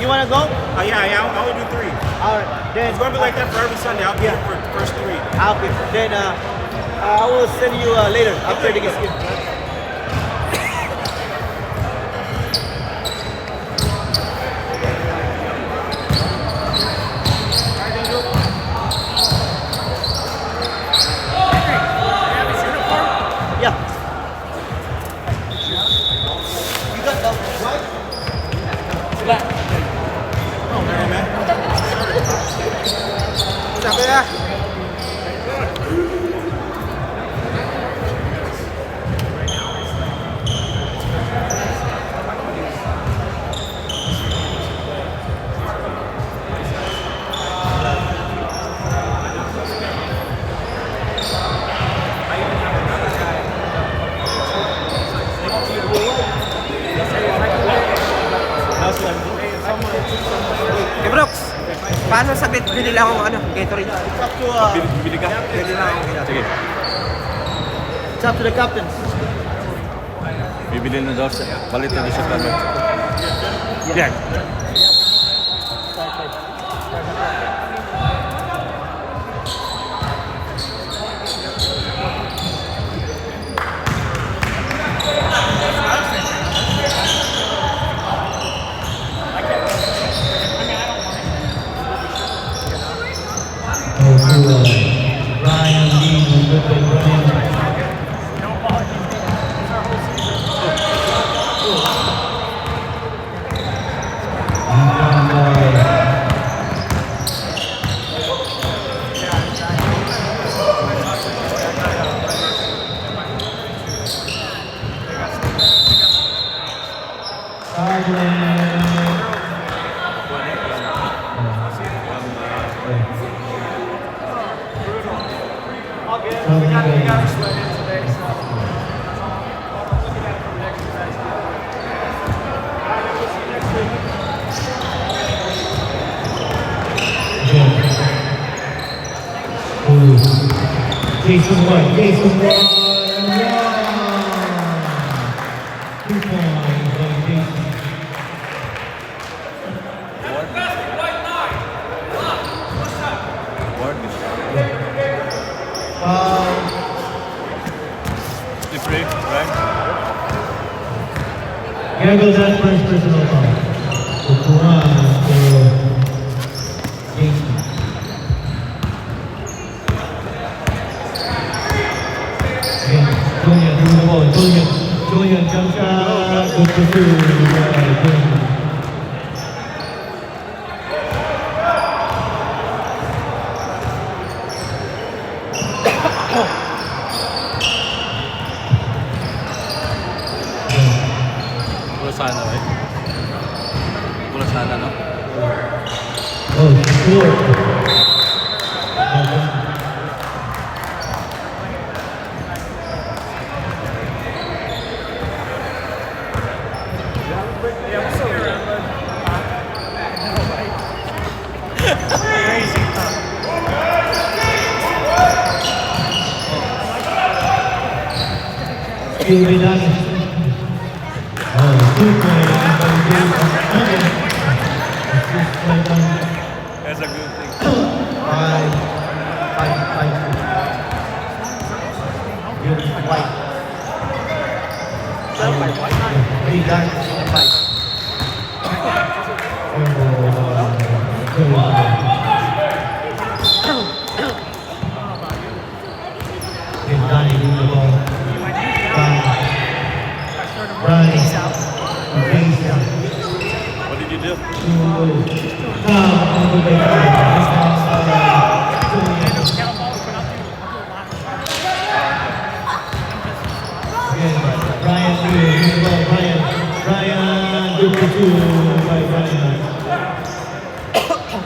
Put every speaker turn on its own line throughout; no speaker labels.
You want to go?
Yeah, I only do 3.
All right. Then
It's going to be like that for every Sunday. I'll be here for the first 3.
Okay. Then I will send you later after the game. Yeah. You got the white?
Black.
Sabi na.
Hey Brooks, paano sa bili lang akong Gatorade?
It's up to
Bili ka?
Bili lang akong Gatorade.
Sige.
it's up to the captains.
Bibili na daw siya. Palit na daw siya kami. Yan.
Ryan Lee with the win. Jason White, Jason White, 2 points by Jason.
Free, right?
Here goes that first personal foul. Kukuhan for Jason. Julian through the ball. Julian jump shot. Good for 2. Julian.
Sana, right? Pula sana, no?
Oh, sure. Steven Daniels. Oh, 2 points by Jason.
That's a good thing.
5.
White.
Three guys. Danny with the ball. Brian.
What did you do?
On the baseline. Brian Lee with the ball. Brian, good for 2 by Brian.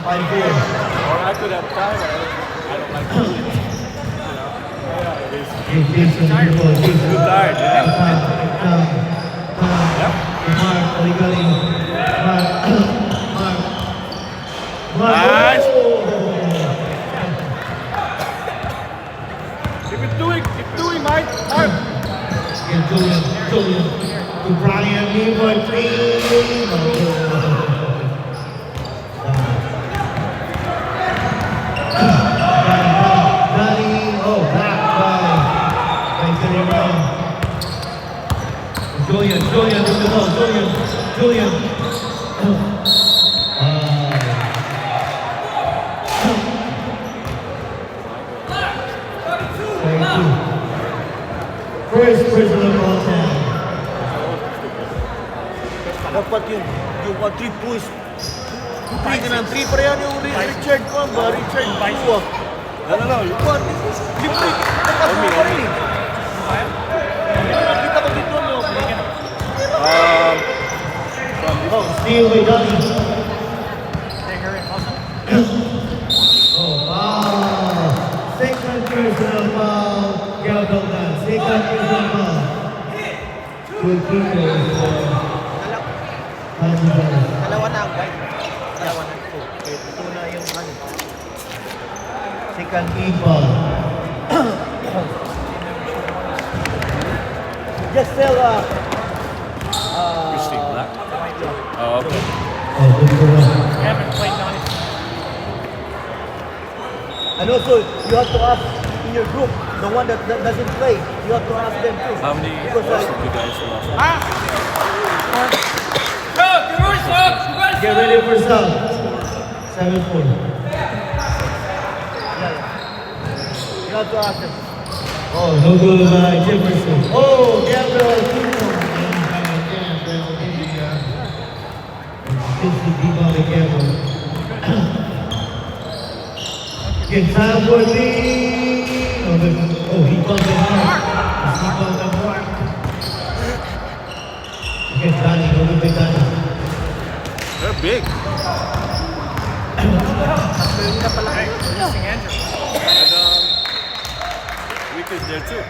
5-4.
Or I could have time. I don't like it.
Jason, good ball. Jason.
Too tired, yeah.
Mark,
Nice. Keep doing, Mike. Mark.
And Julian to Brian Lee for 3. Julian with the ball. Julian. First personal ball down.
Dapat yung 3 points. 3 ka ng 3 pa rin yung Richard ko ba? Richard Buwa. No. Lupa. Libre. Dapat mo pa rin. Nakita ko dito no.
Steal by Donnie. Oh, wow. Second personal foul. Geldonan. Second personal foul. Good keeper.
Dalawa na ang guide. Dalawa na.
Ito na yung ano.
Second team ball.
Just tell
Christine Black. Oh, okay.
Oh, good for one.
and also you have to ask in your group the one that doesn't play. You have to ask them too.
How many
Because,
balls did you guys lost?
Get ready for sub. 7-4.
you have to ask them.
Oh, no good by Jefferson. Oh, Gabriel. Deep on the Gabriel. Get time for me. Oh, he bumped it hard. He bumped it hard. Get Donnie, go with Big Donnie.
They're big. And Rick is there too.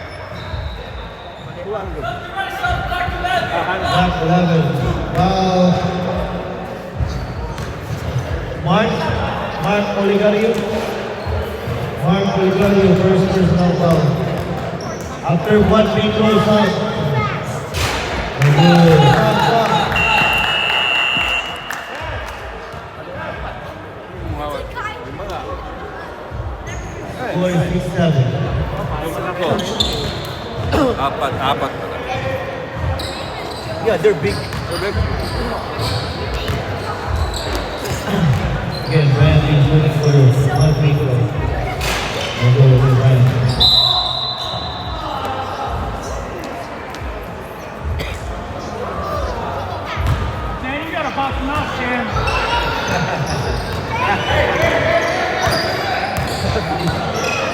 Back 11. Wow. Mark Oligario, first personal foul. After one free throw out. Score is 6-7.
Apat pala.
Yeah, they're big.
Again, Randy is looking for one free throw. I'll go with Randy.
Man, you gotta box him out, Sam.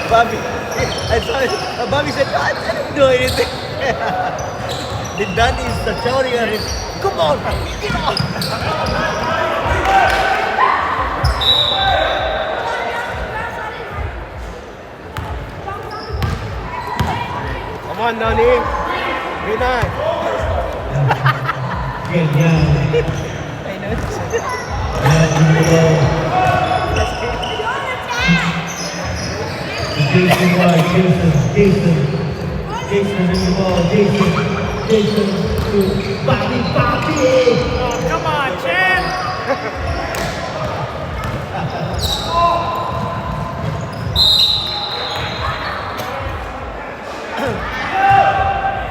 Bobby, I saw it. Bobby said, I didn't do anything. Then Danny is shouting at him, come on, get off. Come on, Danny. Be nice.
Again, yeah. Jason White, Jason in the ball, Jason to Bobby.
Oh, come on, Chan.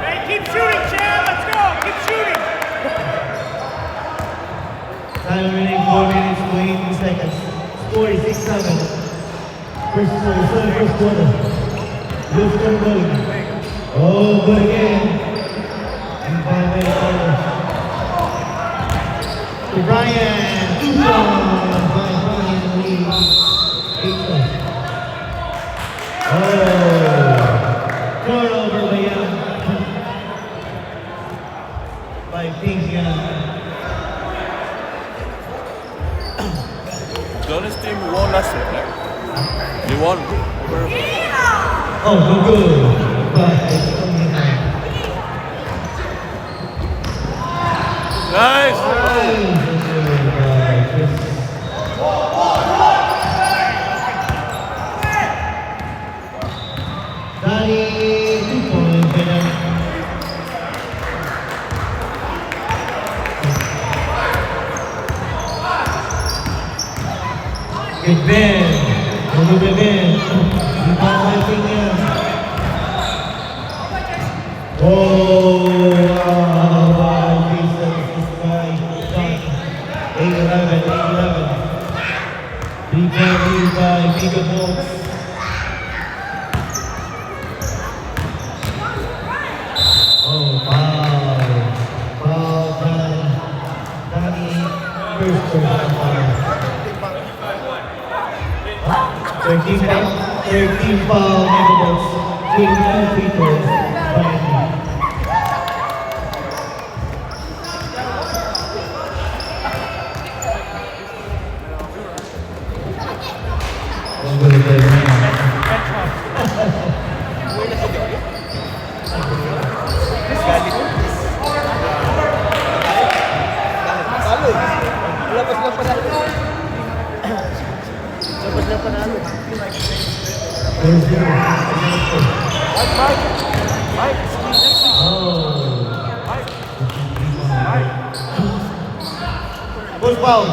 Hey, keep shooting, Chan. Let's go. Keep shooting.
Time remaining 4 minutes, 18 seconds. Score is 6-7. First quarter. Houston bowling. Oh, good again. And 5 minutes over. To Brian. Brian leads 8-1. Oh, turnover by Yan. By Team Yan.
Jonas team won last week, right? They won.
Oh, no good. But it's only 9.
Nice!
Danny, 2 points. Good Ben. Untuk Ben. Di bawah. Oh, wow. Personal foul. 13 foul, Negables. 22 free throws. Miami. Ang gulo tayo ngayon.
Talo eh. Labas lang panalo. Labas lang panalo. Mike. Full foul.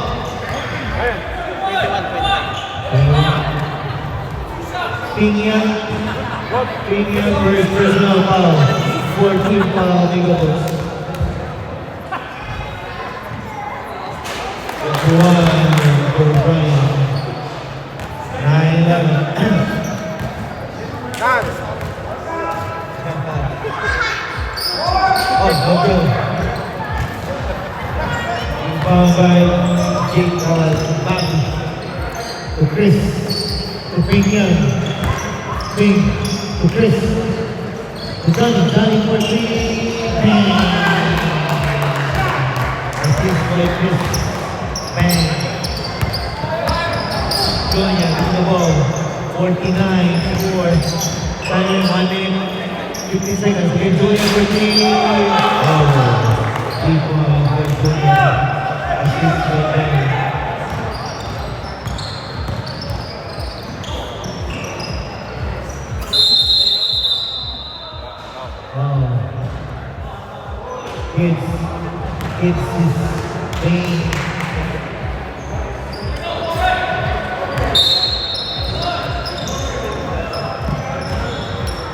Pinian versus personal foul. 14 foul, Negables. 21 for Brian. 9-11. Oh, okay. Foul by Jake Bobby. To Chris. To Pinian. Ping. To Chris. To Johnny for 3. Bang. Assist by Chris. Bang. Julian to the ball. 49-4. Time 1 minute. 50 seconds. Again, Julian for 3. Oh. 3 points by Julian. Assist by Bang. It's his main.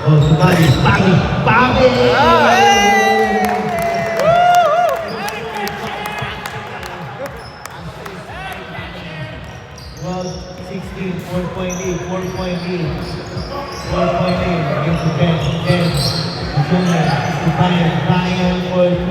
Oh, somebody, Bobby! Well, 16, 4.8 against the bench. Brian for 3.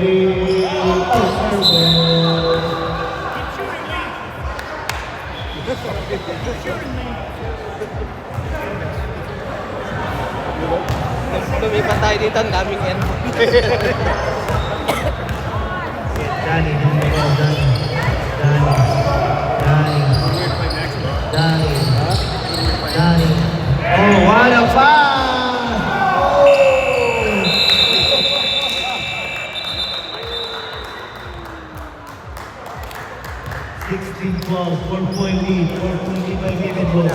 Lumipat tayo dito, ang daming end.
Danny. Oh, what a foul! Oh! 16-12, 4-point lead by Negables.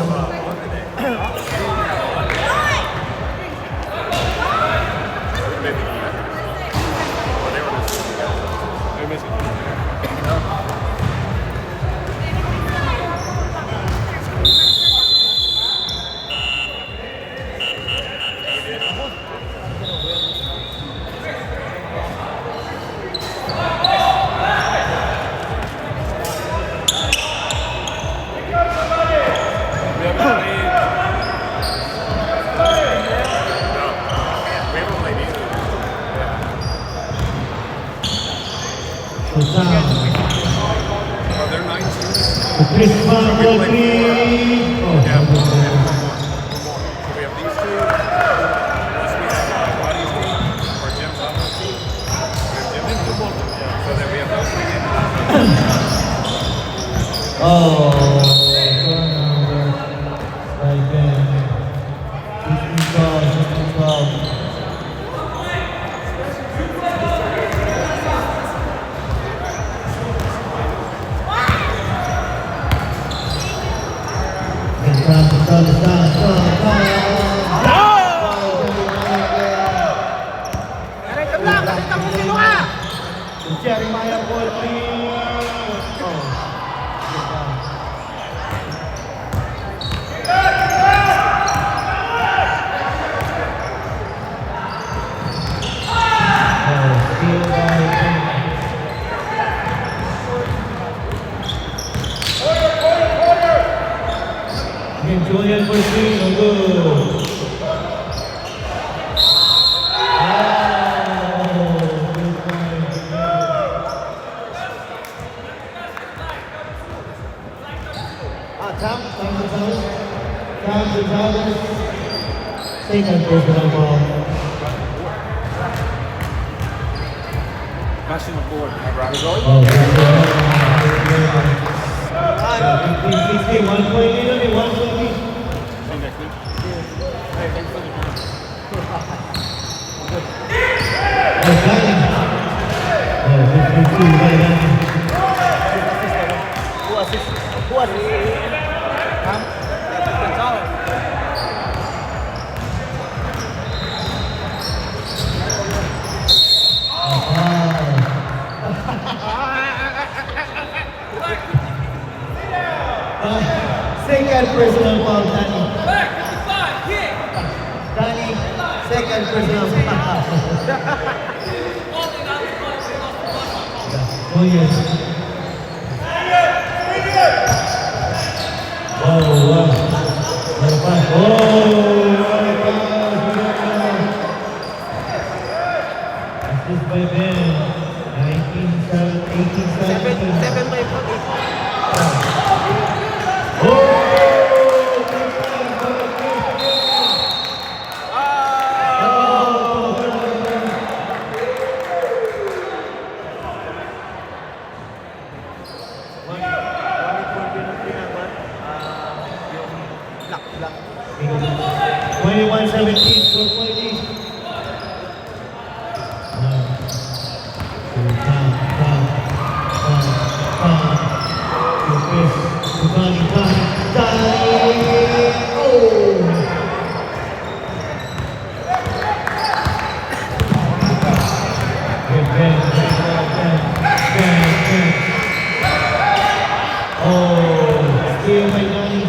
Chris Paul for 3. Oh,
So we have these two. Plus we have Buddy's team or Jim's offense team. We have Jim's team. So then we have those three games.
Oh, turnover by Ben. 15-12. Second personal foul.
Passing the board.
Oh, 15-16, 1 point lead only, 1 point lead. Second personal foul, Danny. Danny, second personal foul. Oh, yes. Oh, wow. What a pass. Oh, what a pass. Assist by Ben.
7 by 40.
Black.
21-17, 4 point lead. Oh, steal by Danny.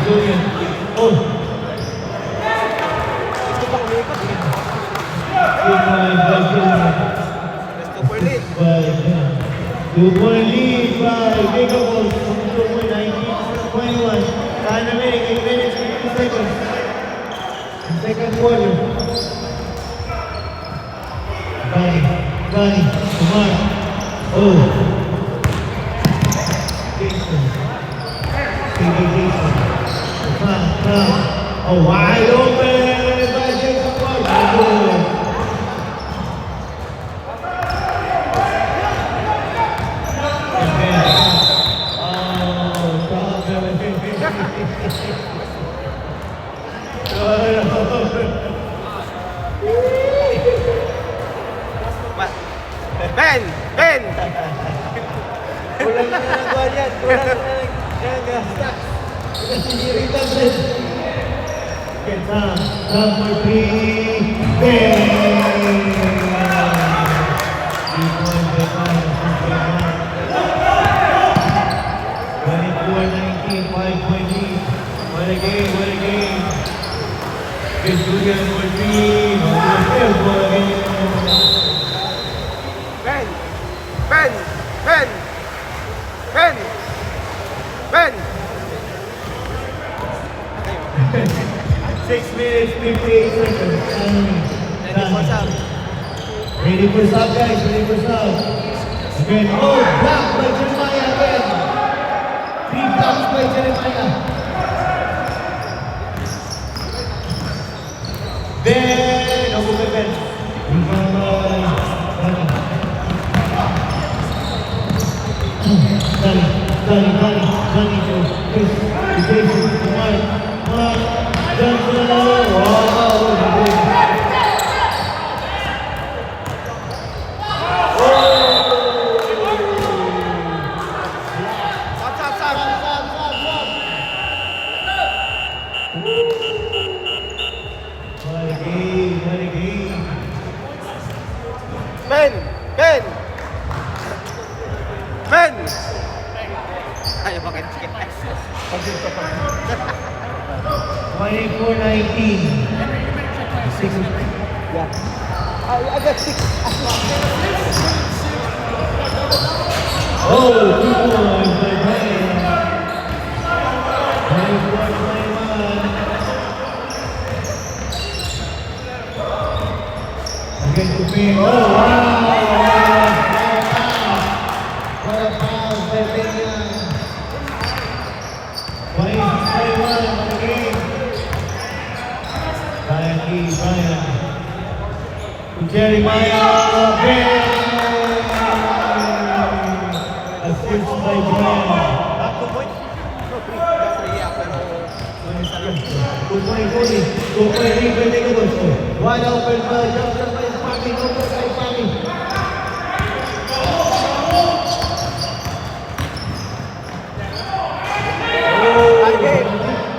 Julian. Oh.
Gusto pa umikot eh. Gusto for lead.
2-point lead by Gigaballs from 19-21. Time remaining 8 minutes, 50 seconds. In second quarter. Gunny, Kumar. Oh. Jason. CD Jason. Oh, wide open by Jason Clark.
Ben!
Kulang na nagawa yan. Kulang na nagawa.
Get time for 3. Bang! 3 points by Kyle. 24-19, 5-point lead. What a game. Get Julian for 3. Field goal again.
Ben!
6 minutes, 58 seconds.
Ready for sub.
Ready for sub, guys. Ready for sub. Again. Oh, block by Jeremiah again. 3 blocks by Jeremiah. Ben. Ako kay Ben. Rebound by Danny to Chris. Jason to Mark. Johnson. Wow. What a game.
Ben! Ayaw ba kayo? Sige.
24-19. 6.
I got 6.
Oh, 2 points by Brian. 24-21. 24-19. Again to pin. Oh, wow! What a foul by Peña. 26-21 on the game. Brian Lee, Brian. To Jeremiah. Bang! Assist by Brian.
Back to point. No, 3. That's 3, yeah. Pero, isa lang.
2.8 seconds. Wide open by Johnson by Pami. Open by Pami.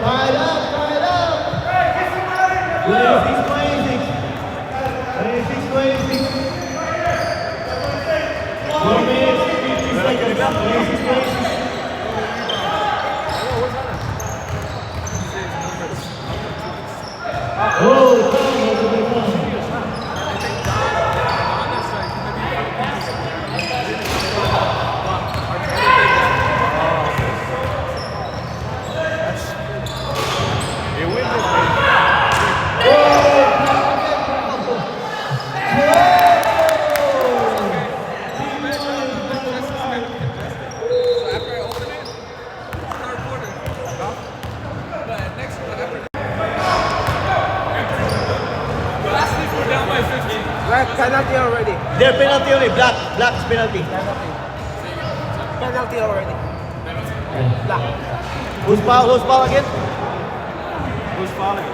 Fired up, fired up. 26-26. 26-26. 4 minutes, 50 seconds. 26-26. Oh,
They win this
Penalty already.
Their penalty only. Black's penalty.
Penalty already. Black.
Who's foul again?
Who's fouling?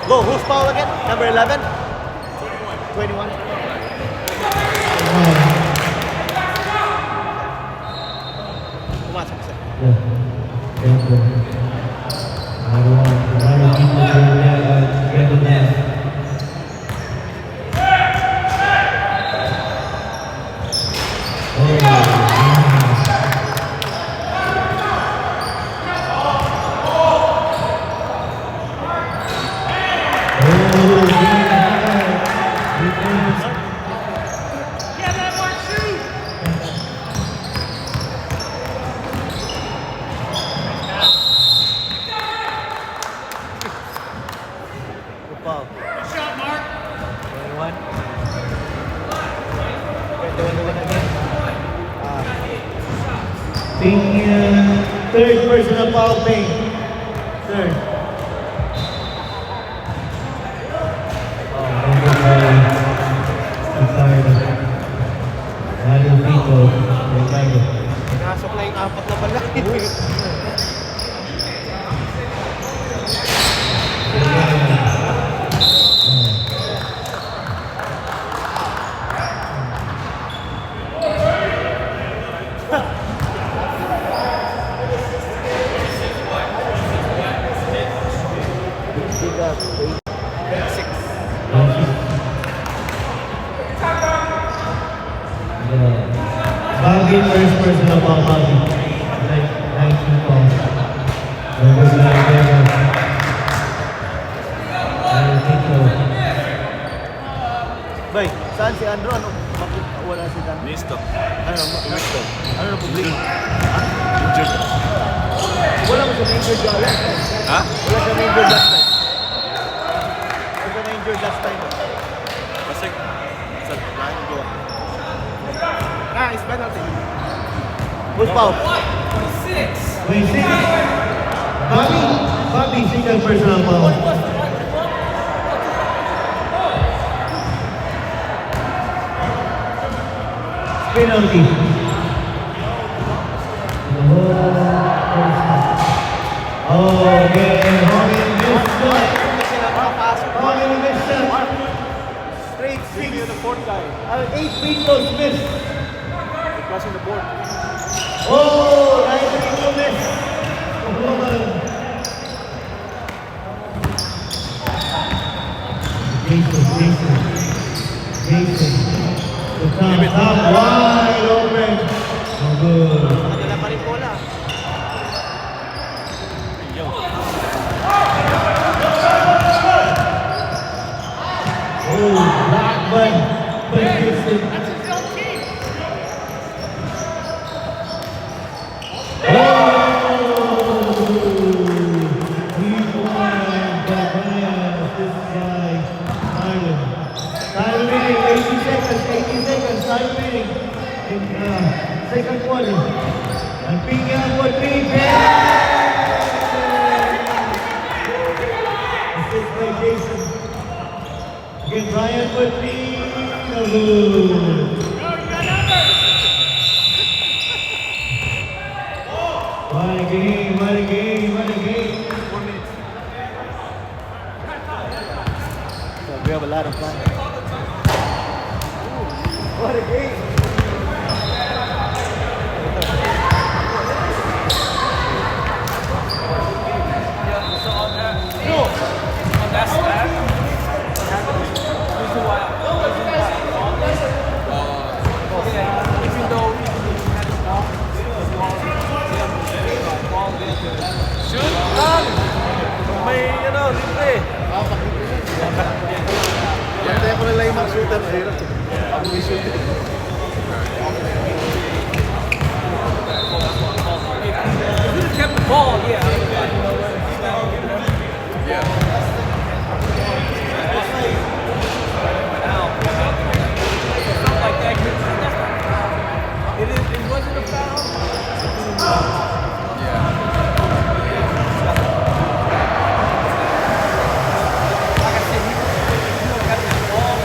Go. Who's foul again? Number 11? 21. Pumasok siya. Good foul. Good shot, Mark. 21. 21 again.
Peña, third personal foul, Peña. Third.
Pinasok na yung 4 na bala.
Bobby, first personal foul, Bobby. 19 pounds. Number 9,
Bay, saan si Andrew? Ano? Bakit wala si Dan?
Listo.
Ano na problema?
Injured.
Wala mo siya na-injured ka last time.
Ha?
Wala siya na-injured last time. Wala siya na-injured last time.
Kasi sa line go.
It's penalty.
Who's foul?
26. Bobby, second personal foul. Penalty. Okay, Robin missed shot. Robin missed shot.
Straight six.
The fourth guy.
8 free throws missed.
Crossing the board.
Oh, 9 free throw miss. Roman. Jason. The top wide open. No good.
Wala pa rin bola.
Oh, Blackburn. But Jason. Oh! What a game, what a game, what a game.
So we have a lot of fun. What a game.
On that stat, reason why even though he had the ball,
Shoot! May libre. Pantay ko nila yung mga shooter. Hirap. Ako may shooter.
if you'd have kept the ball, yeah. Something like that. It wasn't a foul. Like I said, he don't have the ball.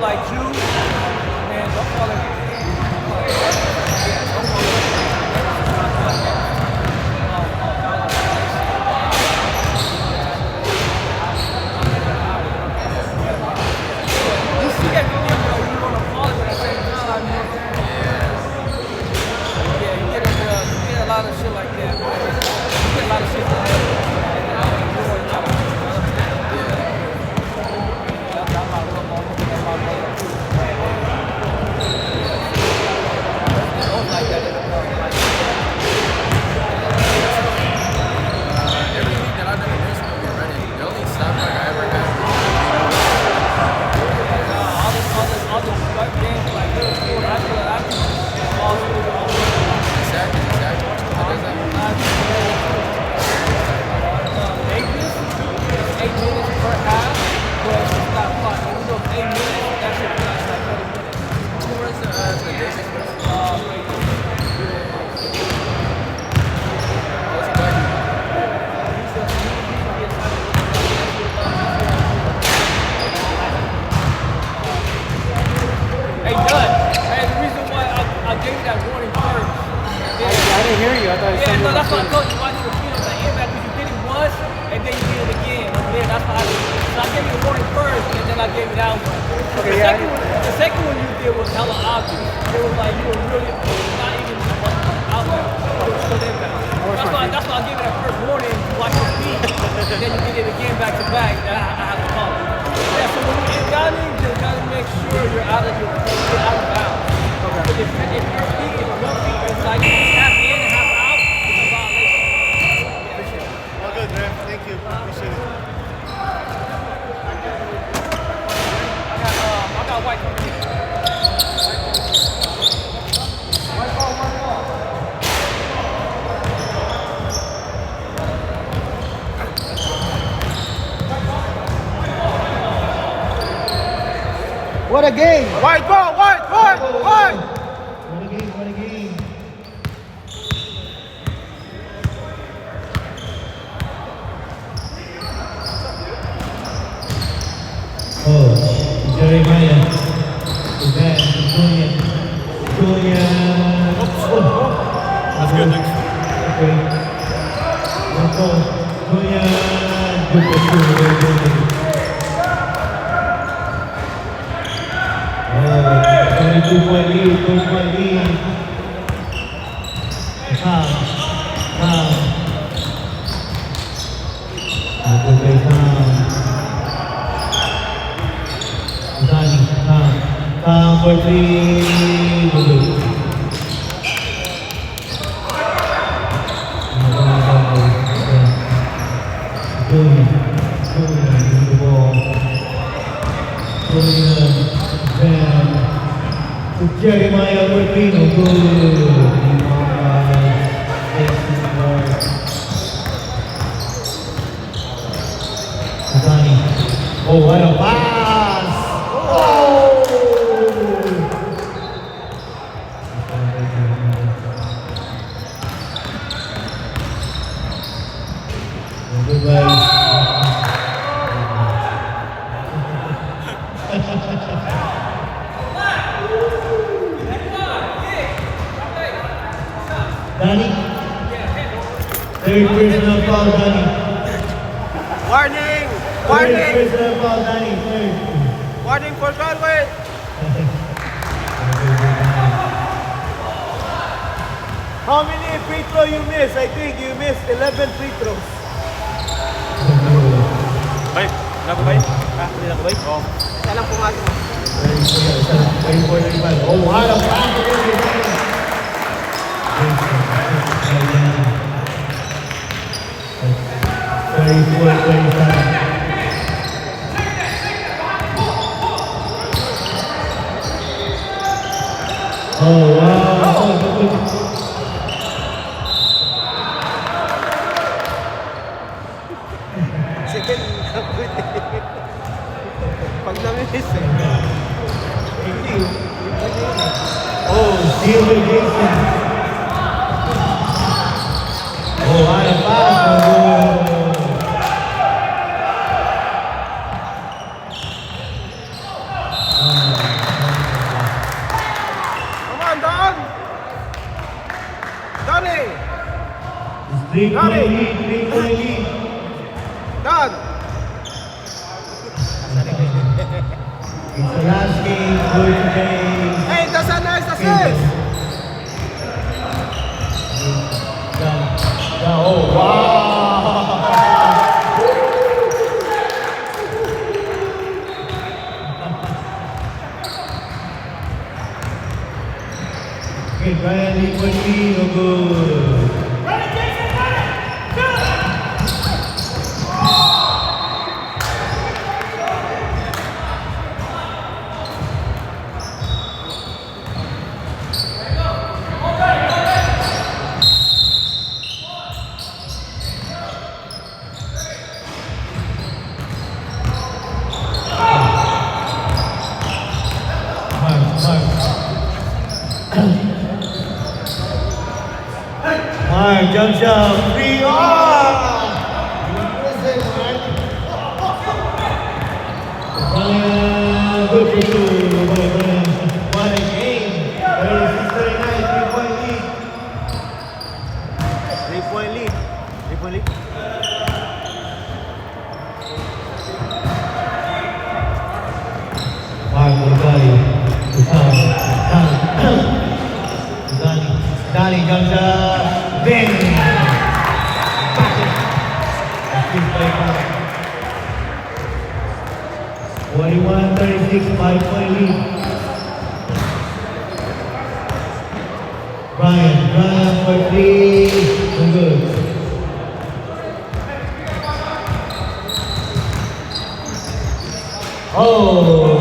Like I'm not gonna stop it. The second one you did was hella obvious. It was like you were really not even out there. It was still inbound. That's why I gave it that first warning. Watch your feet. And then you did it again back to back. And I have to call it. Yeah, so when you inbounding, you just gotta make sure you're out of bounds. But if your feet, if one feet is like half in and half out, it's a violation.
All good, man. Thank you. Appreciate it.
I got white coming in. White ball, white ball.
What a game! White ball! White! White! White!
What a game, what a game. Coach Jeremiah, Julian, 2-point lead, 2-point lead. Tom. Good play, Tom. Tom for three. Good. Jeremiah Martino, oh, what a pass! Oh! Goodbye. Danny? Third personal foul, Danny.
Warning!
Third
Warning!
personal foul, Danny. Third.
Warning for Galway!
How many free throw you miss? I think you missed 11 free throws.
Bay, na ko bay?
Hindi na ko ba? Oo.
Isa lang pumasok.
Oh, what a pass! 34-27. Oh, wow.
Second. Pag namiss eh.
Oh, steal with Jason. Oh, what a pass.
Come on, Don! Donnie!
Three-point lead.
Don!
It's the last game for today.
Hey, that's a nice assist!
Oh, wow! Okay, Brian Lee, no good. Mark, jump shot, free Brian, good for two. What a game. 36-39, 3-point lead.
3-point lead. 3-point lead.
Mark Bulgari, Danny jump shot, bang! 41-36, 5-point lead. Brian for three, no good. Oh!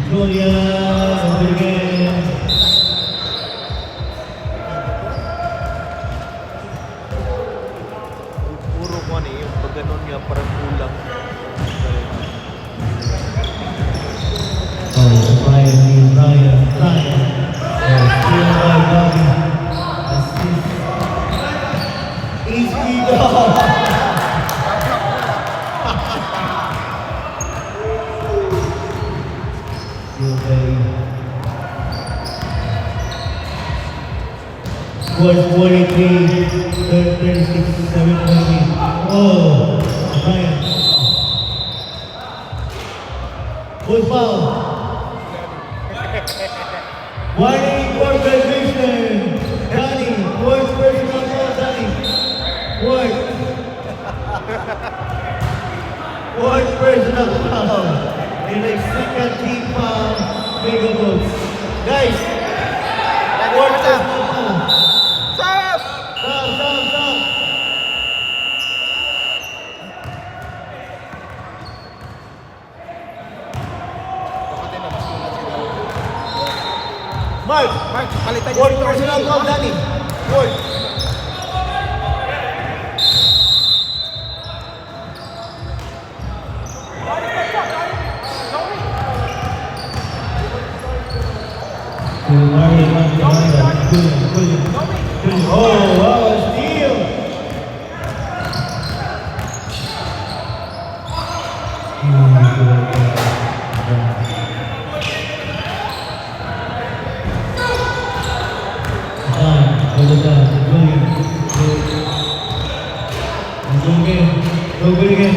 Julia, again.
Puro ko ano yung pag ganun niya parang kulang.
Oh, Brian. Steal by Bobby. Assist. Easy dog. Steal by Scores 43, 36, 7-20. Oh, Ryan. Full foul. Warning for violation. Danny, fourth personal foul, Danny. Fourth personal foul. In a second team foul, Mega Bulls. Guys, fourth personal foul.
Stop!
Stop.
Mark,
Palitan niyo
fourth
dito.
personal foul, Danny. Fourth.
Oh, wow, steal! Go good again.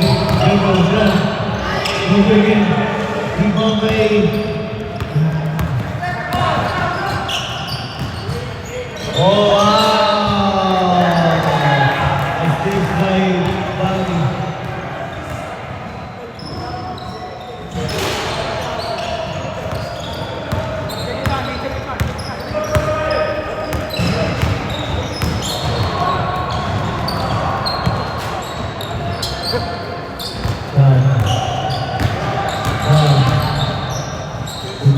Keep on playing. Oh, wow! Mistakes by Bali.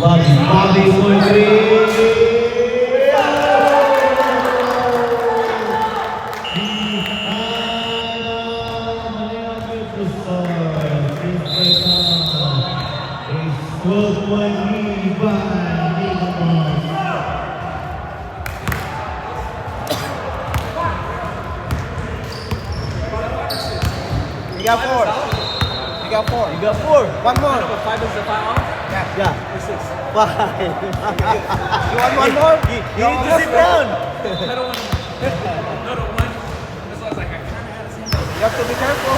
Bobby, for three.
You got four. You got four.
You got four.
One more.
Five is the foul.
Yeah. Five.
You want one more?
You need to sit down.
I don't want to. No, one. That's why I was like, I kind of had to see that.
You have to be careful.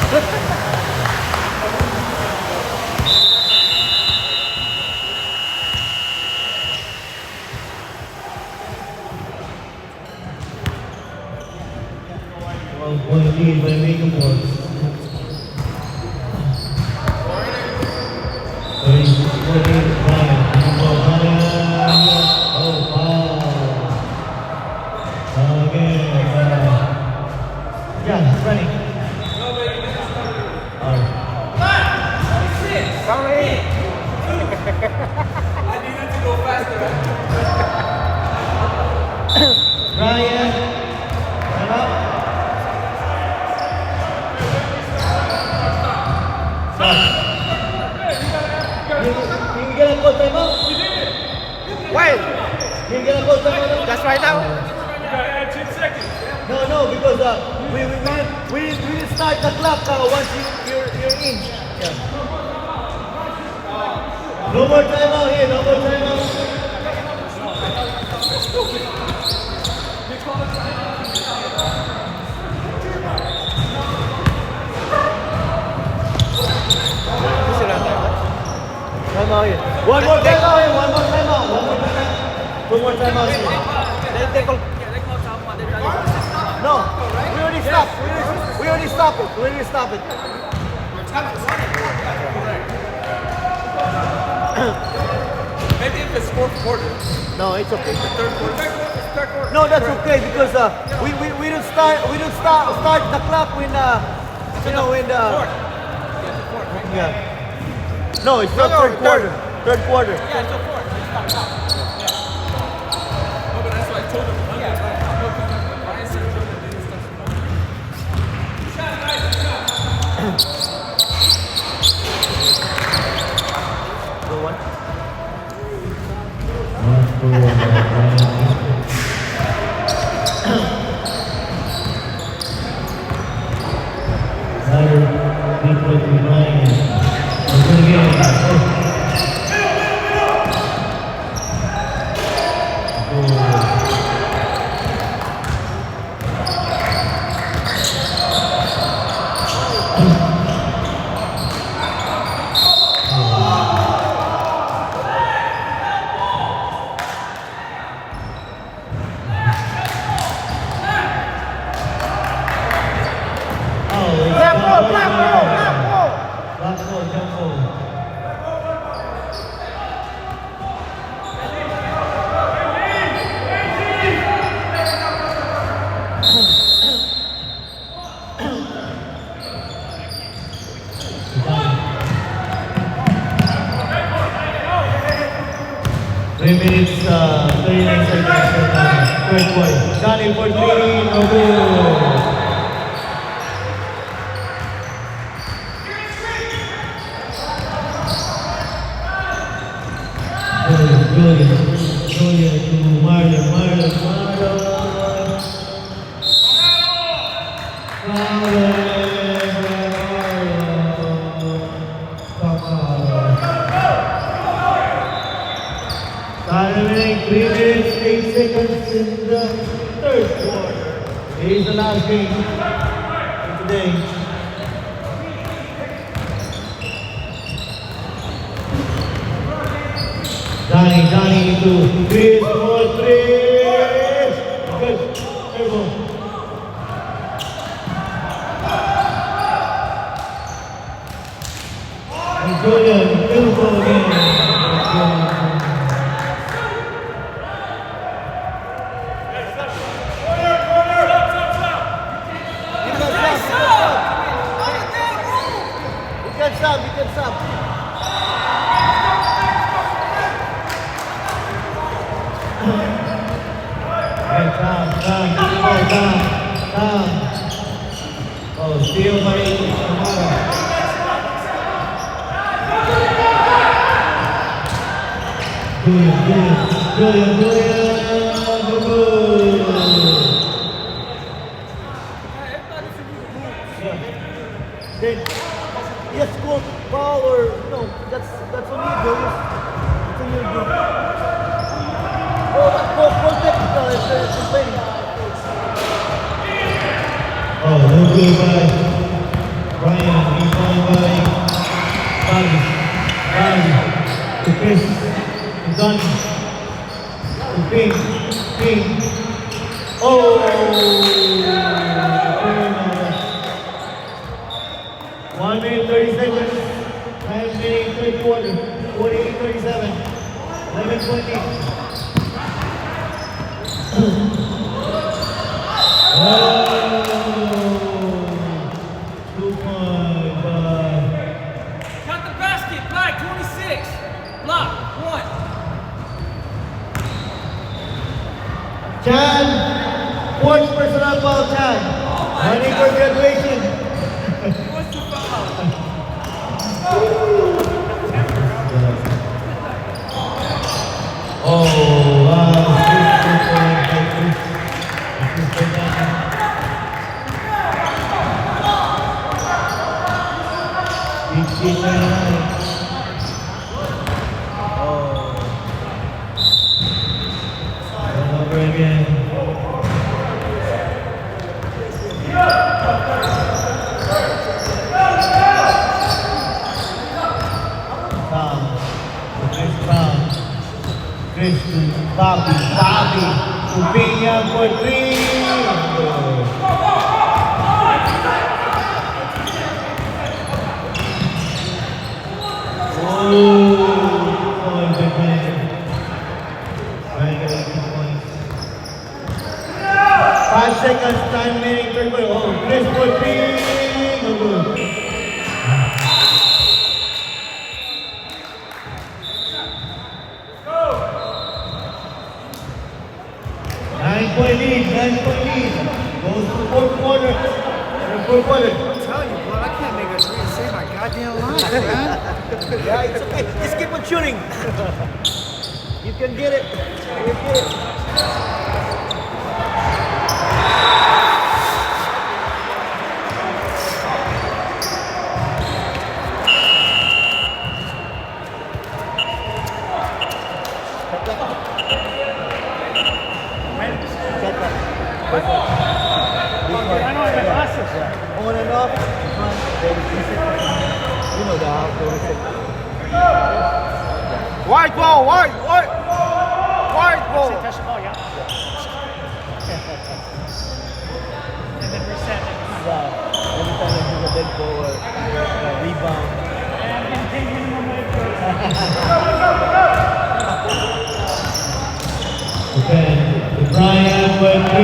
One lead by Mega Bulls. 36-45. Oh, wow. Again. Yeah, it's running.
Sorry.
I needed to go faster.
Ryan. Come up. You gonna call time out?
When?
You gonna call time out?
Just right now?
You gotta add 10 seconds.
No, because we didn't start the clock once you're in. Yeah.
No more time out here, no more time out.
Time out here. One more time out here. One more time out. One more time out. Two more time out here.
They call time out. They're trying to.
No, we already stopped. We already stopped it. We already stopped it.
Maybe if it's fourth quarter.
No, it's okay.
Third quarter.
No, that's okay because we don't start the clock when yeah. No, it's not third quarter. Third quarter.
Yeah, until fourth. Yeah. No, but that's why I told him. Ryan said Jordan did his stuff.
Go one.
3 minutes, 39 seconds for the third quarter. Johnny for 3, no good. Julian to Marlon. Remaining 3 minutes, 8 seconds in the third quarter. It is the last game of today. Johnny into Chris for 3. Good. There we go. And Julian, beautiful again.
You can stop.
Hey, Tom. Oh, steal by Amara. Julian.
Yes, go foul or no, that's on you, bro. It's on you, bro. Oh, go technical, it's playing.
Oh, no good by Brian. Rebound by Bobby. To Chris. To Donnie. To Ping. Oh! 1 minute 30 seconds. Time remaining third quarter. 48-37. 11-20.
Count the basket. Black 26. Block 1.
Chan, fourth personal foul, Chan. Running for graduation.
What's the foul?
Oh, wow. Over again. Chris to Bobby. Upinha for 3. Five seconds, time remaining, third quarter. Oh, Chris for 3. No good. Nine-point lead. Goes to fourth quarter.
I'm telling you, bro, I can't make a three and save my goddamn life, man.
Yeah, it's okay. Just keep on shooting. You can get it. On and off. You know the half.
White ball.
Touch the ball, yeah. And then reset.
Yeah. Every time I do a dead ball or rebound.
Okay, Brian for 3.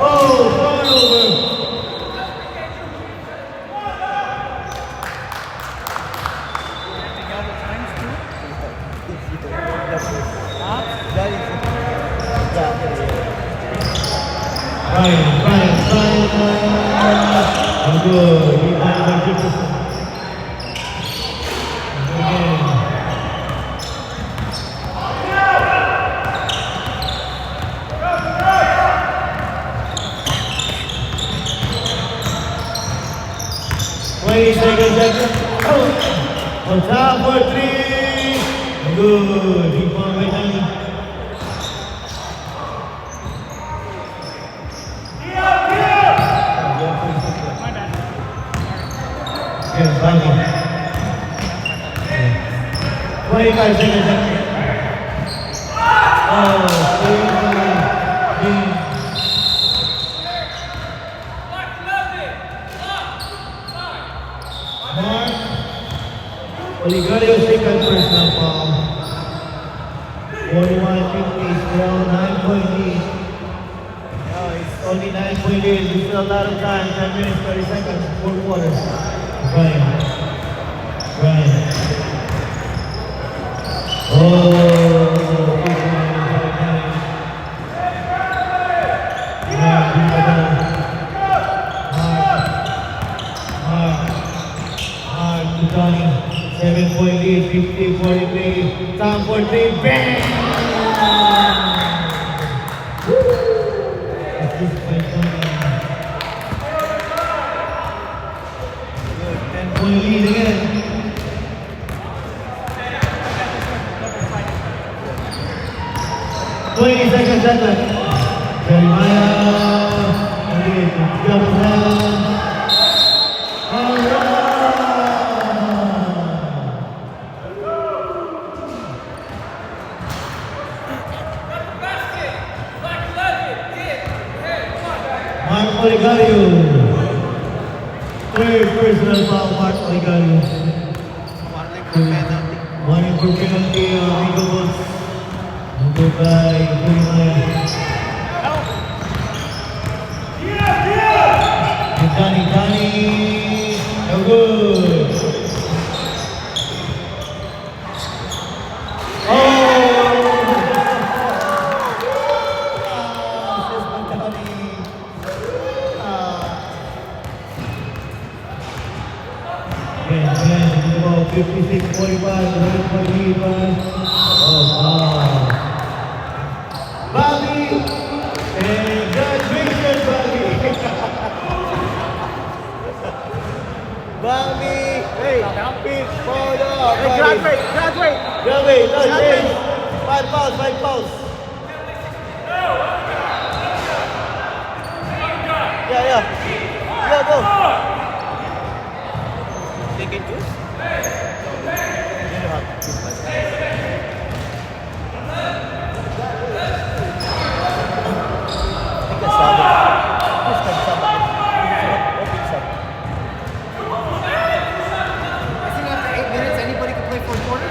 Oh, turnover. good. Rebound by Jefferson. Again. 20 seconds left. On top for three. Good. Rebound by Danny. Yes, Bobby. 25 seconds left. Mark Oligario second personal foul. 41-50, still 9-point lead. It's only 9-point lead. We still a lot of time. 10 minutes, 30 seconds, 4 quarters. Brian. Johnny, 7-point lead, 50-43, time for three, bang! Assist by Johnny. Good, 10-point lead again. Twenty seconds left. Jeremiah, okay, double down. Mark Oligario. Third personal foul, Mark Oligario. One for penalty, Rico Bulls. Good by Jeremiah. And Danny, no good. Again, 56-45, 11-point lead by Bobby, and graduation, Bobby. Bobby, hey, big hold up,
Hey, graduate.
Graduate, no change. 5 fouls. Yeah. Go.
They can choose.
I think after 8 minutes, anybody can play for a quarter.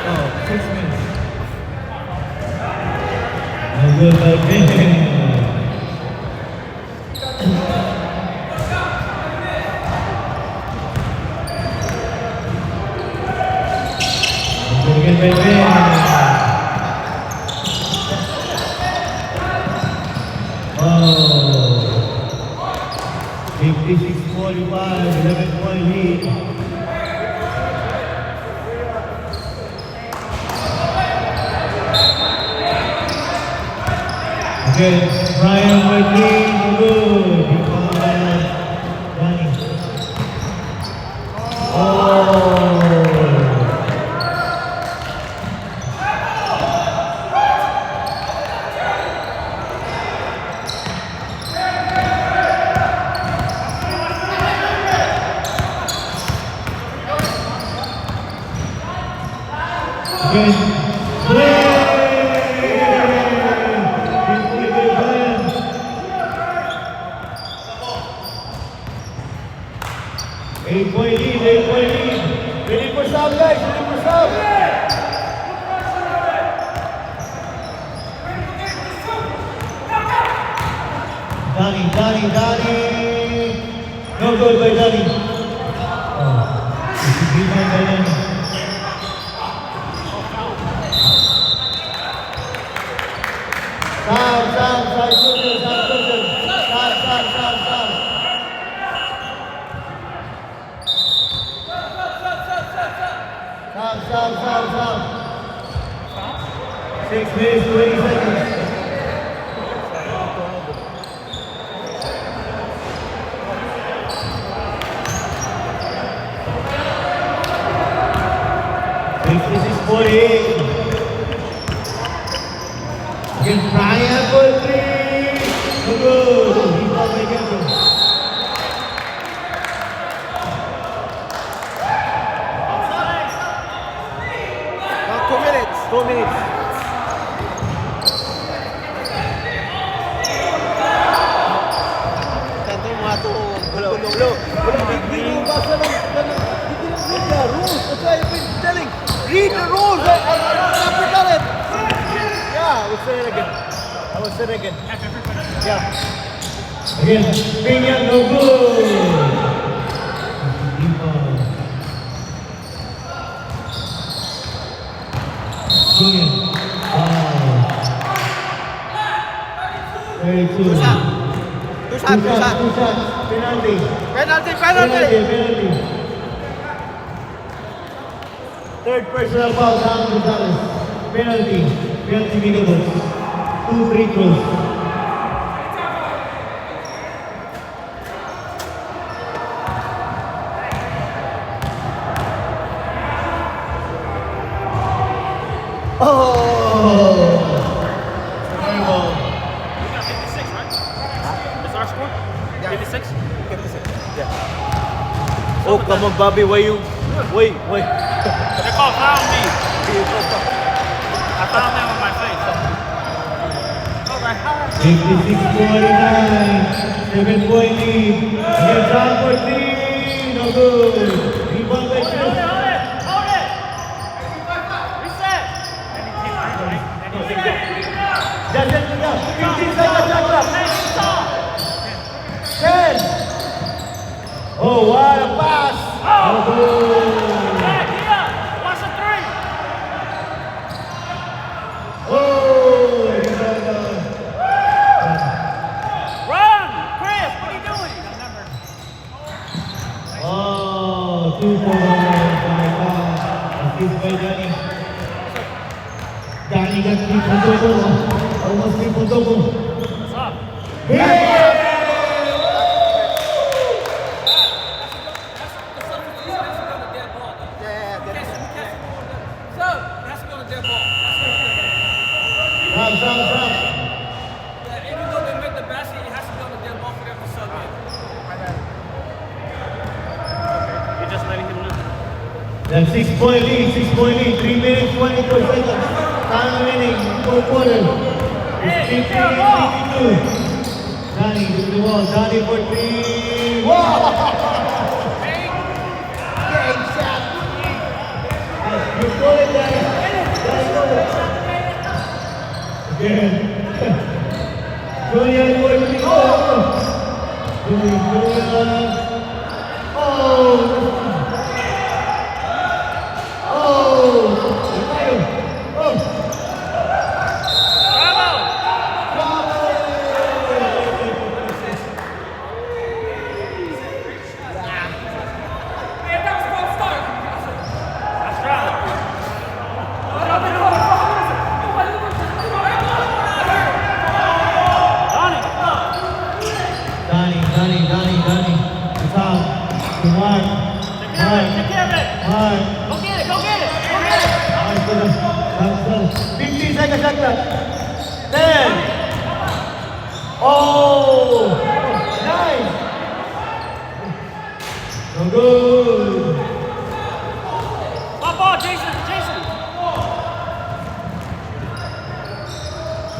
6 minutes. No good by Ben. Good by Ben. 56-45, 11-point lead. Again, Brian Whitley, good. He found Danny. Again, Eight-point lead. Ready for some, guys. Ready for some. Danny. No good by Danny. This is rebound by Danny. Stop. Stop. 6 minutes, 20 seconds. This is 48. Again, triangle three. Good. Rebound by Kevin.
Mga 2 minutes.
2 minutes.
Tanto mga to.
Wala. Hindi mo basa ng read the rules. That's why I've been telling. Read the rules. I've done it. Yeah, I will say it again. Yeah.
Again, Pinyan, no good. Rebound. Pinyan. Wow. 32.
Two shots.
Penalty.
Penalty.
Penalty. Third personal foul, Sam Gonzalez. Penalty. Penalty Minibus. 2 free throws.
It's our score? 56?
Oh, come on, Bobby. Wait.
They called foul me. I found them on my face. Alright,
56-49. 7-point lead. Again, down for 3. No good. Rebound by Chris. Just 15 seconds left. 10. Oh, what a pass. No good. Oh, rebound down. Oh, 2 points. Assist by Danny. Danny got 3 double. Almost triple double. Yeah! Stop.
Even though they make the basket, it has to be on the dead ball for them to sub in.
You're just letting him know.
That's 6-point lead. 3 minutes, 24 seconds. Time remaining, 4 quarters. It's 52. Johnny to the wall. Johnny for 3. Wow! Great shot. You call it, Johnny. Again. Julian for 3. Julian. Donnie. It's out. To Mark.
Go get it.
Mark to the 15 seconds left. 10. Oh! Nice! No good.
Ball, Jason.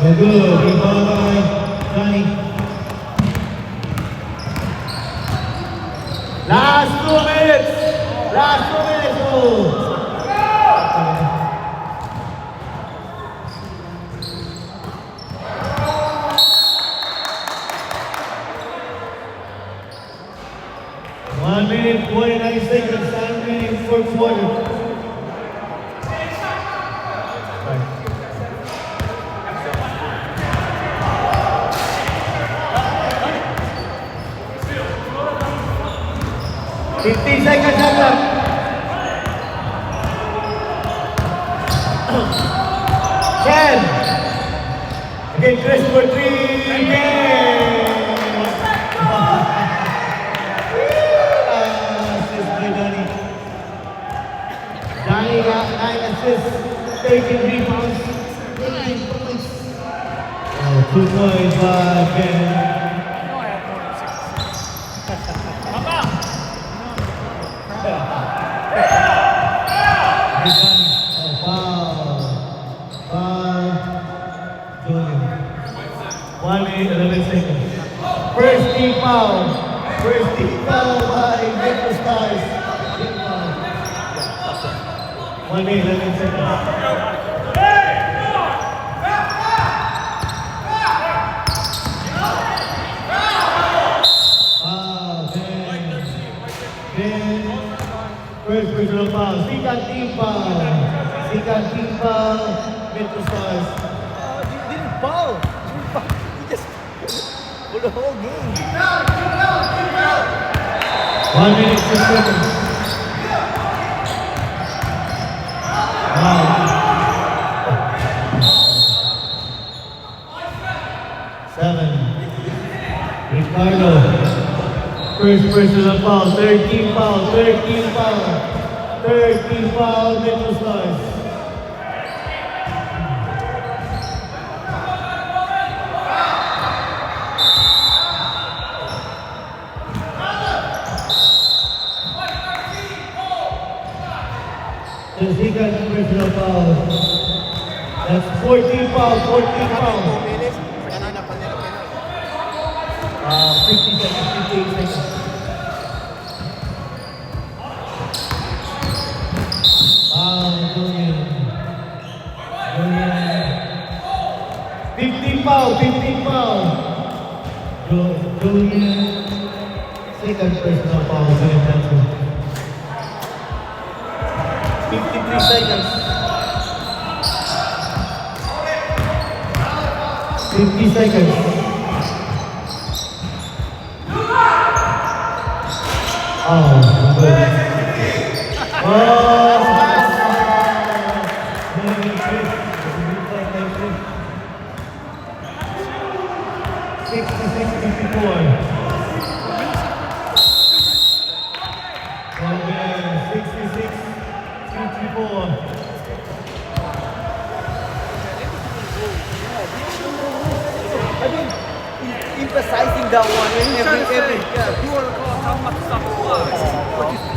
No good. Rebound by Johnny. Last 2 minutes. Oh. One minute, 49 seconds. Time remaining, 4th quarter. 15 seconds left. Ken. Again, Chris for 3. Ken. Assist by Danny. Danny got 9 assists, 13 rebounds, 18 points. 2 points by Ken. Julian. 1 minute, 11 seconds. First team foul. First team foul by Metro Stars. Team foul. 1 minute, 11 seconds. Then, first personal foul. Second team foul. Second team foul. Metro Stars.
He didn't foul. He just for the whole game.
1 minute, 6 seconds. Wow. Seven. Ricardo. First personal foul. 13 foul. 13 foul. 13 foul. Metro Stars. The second personal foul. That's 14 foul. 14 foul. 50 seconds, 58 seconds. Julian. 15 foul, 15 foul. Julian. Second personal foul, Julian Johnson. 53 seconds. 50 seconds. Oh, good. Oh, 66-54. Okay, 66-54.
I mean, emphasizing that one every
You want to call talking about the stuff